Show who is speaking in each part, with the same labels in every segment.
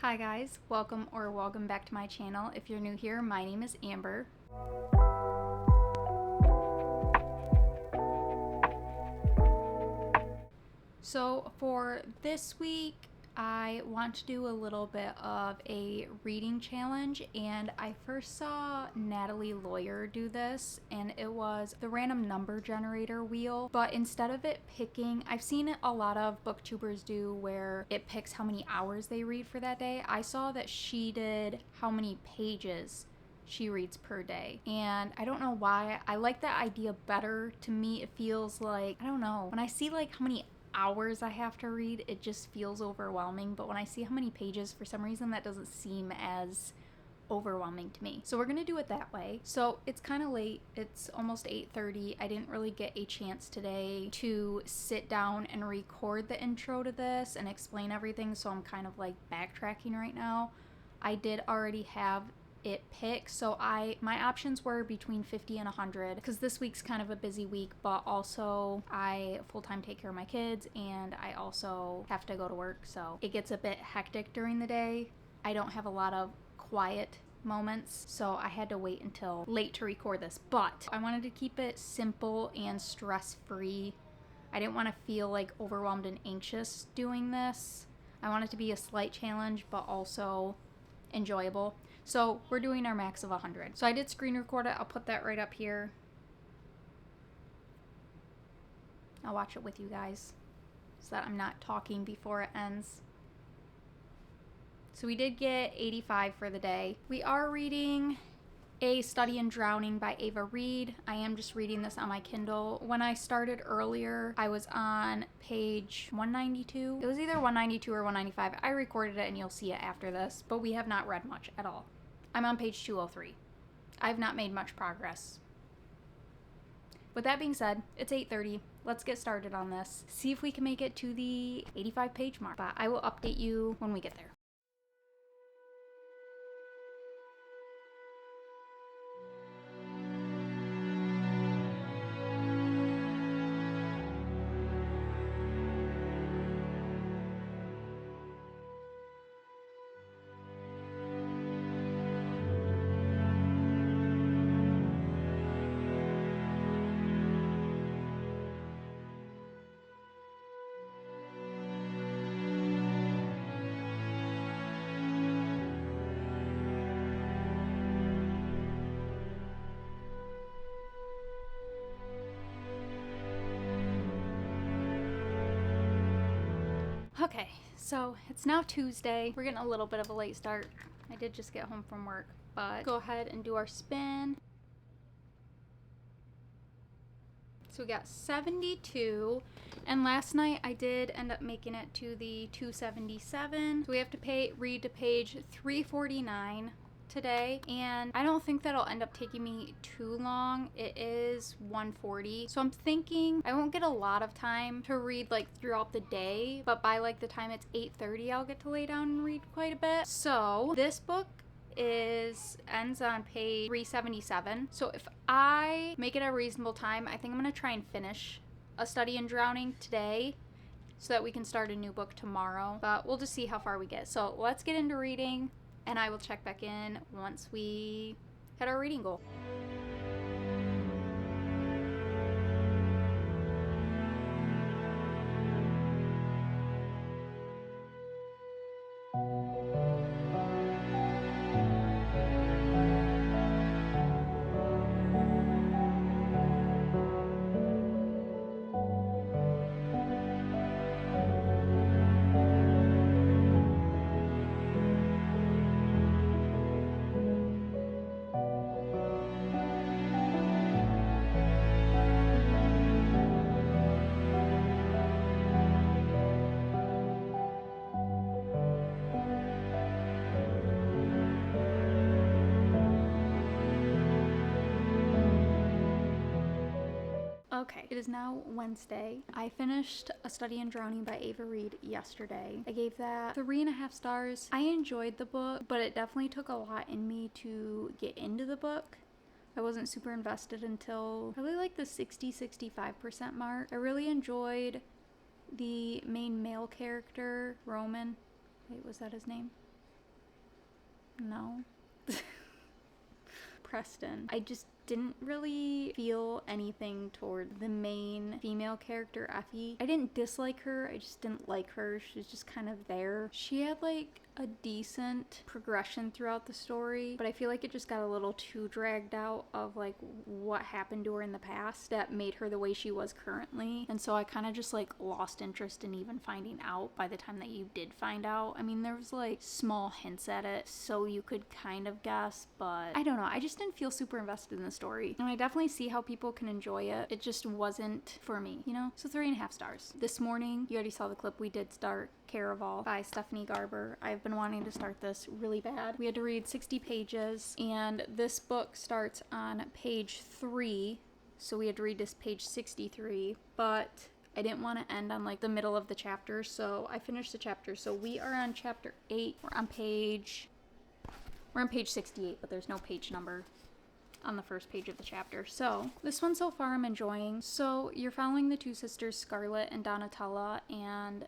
Speaker 1: Hi guys, welcome back to my channel. If you're new here, my name is Amber. So for this week, I want to do a little bit of a reading challenge, and I first saw Natalie Lawyer do this, and it was the random number generator wheel. But instead of it picking, I've seen it a lot of booktubers do where it picks how many hours they read for that day. I saw that she did how many pages she reads per day, and I don't know why. I like that idea better. To me, it feels like, I don't know, when I see like how many hours I have to read, it just feels overwhelming. But when I see how many pages, for some reason that doesn't seem as overwhelming to me. So we're gonna do it that way. So it's kind of late, it's almost 8:30. I didn't really get a chance today to sit down and record the intro to this and explain everything, so I'm kind of like backtracking right now. I did already have it pick, so my options were between 50 and 100 because this week's kind of a busy week, but also I full-time take care of my kids and I also have to go to work, so it gets a bit hectic during the day. I don't have a lot of quiet moments, so I had to wait until late to record this, but I wanted to keep it simple and stress-free. I didn't want to feel like overwhelmed and anxious doing this. I want it to be a slight challenge but also enjoyable. So we're doing our max of 100. So I did screen record it. I'll put that right up here. I'll watch it with you guys so that I'm not talking before it ends. So we did get 85 for the day. We are reading A Study in Drowning by Ava Reed. I am just reading this on my Kindle. When I started earlier, I was on page 192. It was either 192 or 195. I recorded it and you'll see it after this, but we have not read much at all. I'm on page 203. I've not made much progress. With that being said, it's 8:30. Let's get started on this. See if we can make it to the 85 page mark, but I will update you when we get there. Okay, so it's now Tuesday. We're getting a little bit of a late start. I did just get home from work, but go ahead and do our spin. So we got 72, and last night I did end up making it to the 277. So we have to read to page 349 today, and I don't think that'll end up taking me too long. It is 1:40, so I'm thinking I won't get a lot of time to read like throughout the day, but by like the time it's 8:30 I'll get to lay down and read quite a bit. So this book ends on page 377. So if I make it a reasonable time, I think I'm gonna try and finish A Study in Drowning today so that we can start a new book tomorrow, but we'll just see how far we get. So let's get into reading, and I will check back in once we hit our reading goal. Okay, it is now Wednesday. I finished A Study in Drowning by Ava Reed yesterday. I gave that 3.5 stars. I enjoyed the book, but it definitely took a lot in me to get into the book. I wasn't super invested until probably like the 60-65% mark. I really enjoyed the main male character, Roman. Wait, was that his name? No. Preston. I just didn't really feel anything toward the main female character, Effie. I didn't dislike her, I just didn't like her. She was just kind of there. She had like a decent progression throughout the story, but I feel like it just got a little too dragged out of like what happened to her in the past that made her the way she was currently. And so I kind of just like lost interest in even finding out by the time that you did find out. I mean, there was like small hints at it, so you could kind of guess, but I don't know. I just didn't feel super invested in the story. And I definitely see how people can enjoy it. It just wasn't for me, you know? So 3.5 stars. This morning, you already saw the clip, we did start Caraval by Stephanie Garber. I've been wanting to start this really bad. We had to read 60 pages, and this book starts on page 3, so we had to read this page 63, but I didn't want to end on like the middle of the chapter, so I finished the chapter. So we are on chapter 8. We're on page 68, but there's no page number on the first page of the chapter. So this one so far I'm enjoying. So you're following the two sisters, Scarlett and Donatella, and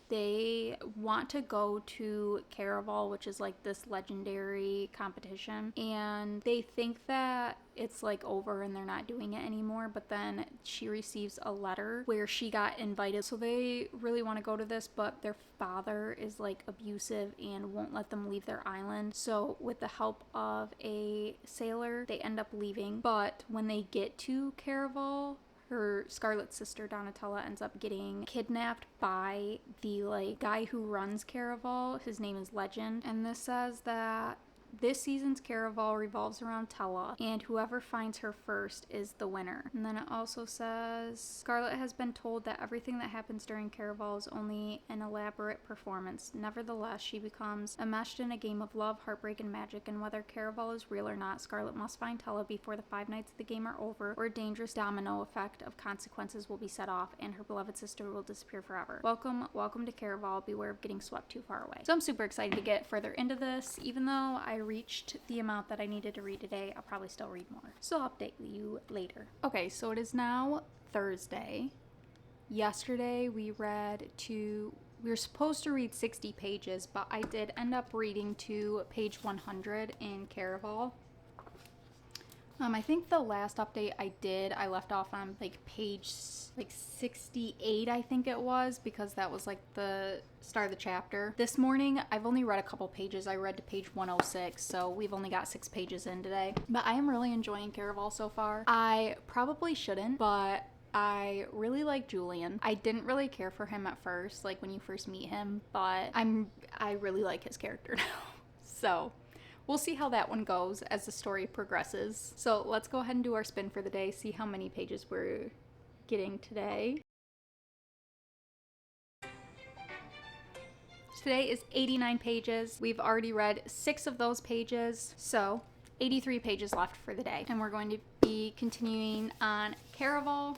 Speaker 1: they want to go to Caraval, which is like this legendary competition, and they think that it's like over and they're not doing it anymore, but then she receives a letter where she got invited. So they really want to go to this, but their father is like abusive and won't let them leave their island. So with the help of a sailor, they end up leaving. But when they get to Caraval, her Scarlett's sister Donatella ends up getting kidnapped by the like guy who runs Caraval. His name is Legend, and this says that this season's Caraval revolves around Tella, and whoever finds her first is the winner. And then it also says Scarlett has been told that everything that happens during Caraval is only an elaborate performance. Nevertheless, she becomes enmeshed in a game of love, heartbreak, and magic, and whether Caraval is real or not, Scarlett must find Tella before the 5 nights of the game are over, or a dangerous domino effect of consequences will be set off, and her beloved sister will disappear forever. Welcome to Caraval. Beware of getting swept too far away. So I'm super excited to get further into this. Even though I reached the amount that I needed to read today, I'll probably still read more. So I'll update you later. Okay, so it is now Thursday. Yesterday we were supposed to read 60 pages, but I did end up reading to page 100 in Caraval. I think the last update I left off on like page 68, I think it was, because that was like the start of the chapter. This morning, I've only read a couple pages. I read to page 106, so we've only got 6 pages in today. But I am really enjoying Caraval so far. I probably shouldn't, but I really like Julian. I didn't really care for him at first, like when you first meet him, but I really like his character now. So we'll see how that one goes as the story progresses. So let's go ahead and do our spin for the day, see how many pages we're getting today. Today is 89 pages. We've already read 6 of those pages, so 83 pages left for the day. And we're going to be continuing on Caraval.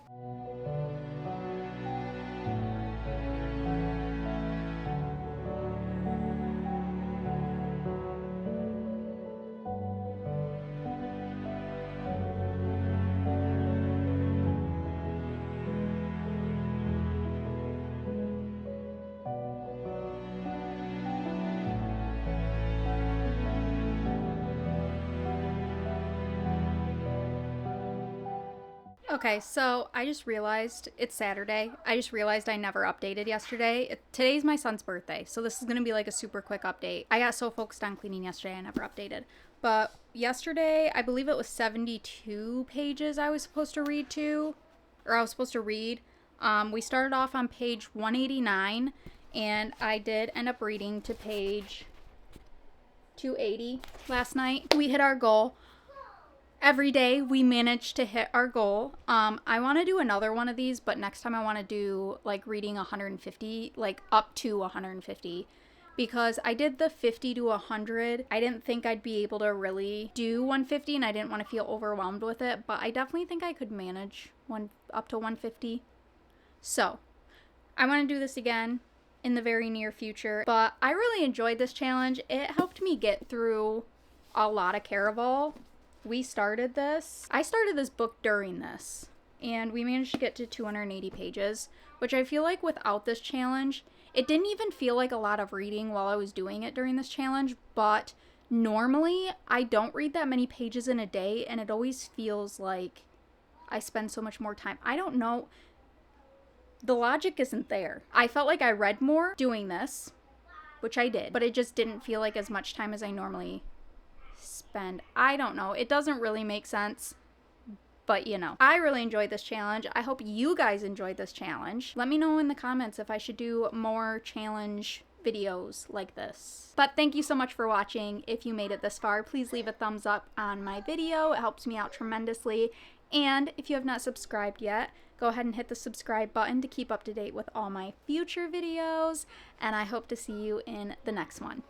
Speaker 1: Okay, so I just realized it's Saturday. I just realized I never updated yesterday. Today's my son's birthday, so this is going to be like a super quick update. I got so focused on cleaning yesterday, I never updated. But yesterday, I believe it was 72 pages I was supposed to read. We started off on page 189, and I did end up reading to page 280 last night. We hit our goal. Every day we managed to hit our goal. I want to do another one of these, but next time I want to do like reading 150, like up to 150, because I did the 50 to 100. I didn't think I'd be able to really do 150, and I didn't want to feel overwhelmed with it, but I definitely think I could manage up to 150. So I want to do this again in the very near future, but I really enjoyed this challenge. It helped me get through a lot of Caraval. I started this book during this, and we managed to get to 280 pages, which I feel like without this challenge, it didn't even feel like a lot of reading while I was doing it during this challenge, but Normally, I don't read that many pages in a day, and it always feels like I spend so much more time. I don't know. The logic isn't there. I felt like I read more doing this, which I did, but it just didn't feel like as much time as I normally spend. I don't know. It doesn't really make sense. But, you know, I really enjoyed this challenge. I hope you guys enjoyed this challenge. Let me know in the comments if I should do more challenge videos like this. But thank you so much for watching. If you made it this far, please leave a thumbs up on my video. It helps me out tremendously. And if you have not subscribed yet, go ahead and hit the subscribe button to keep up to date with all my future videos. And I hope to see you in the next one.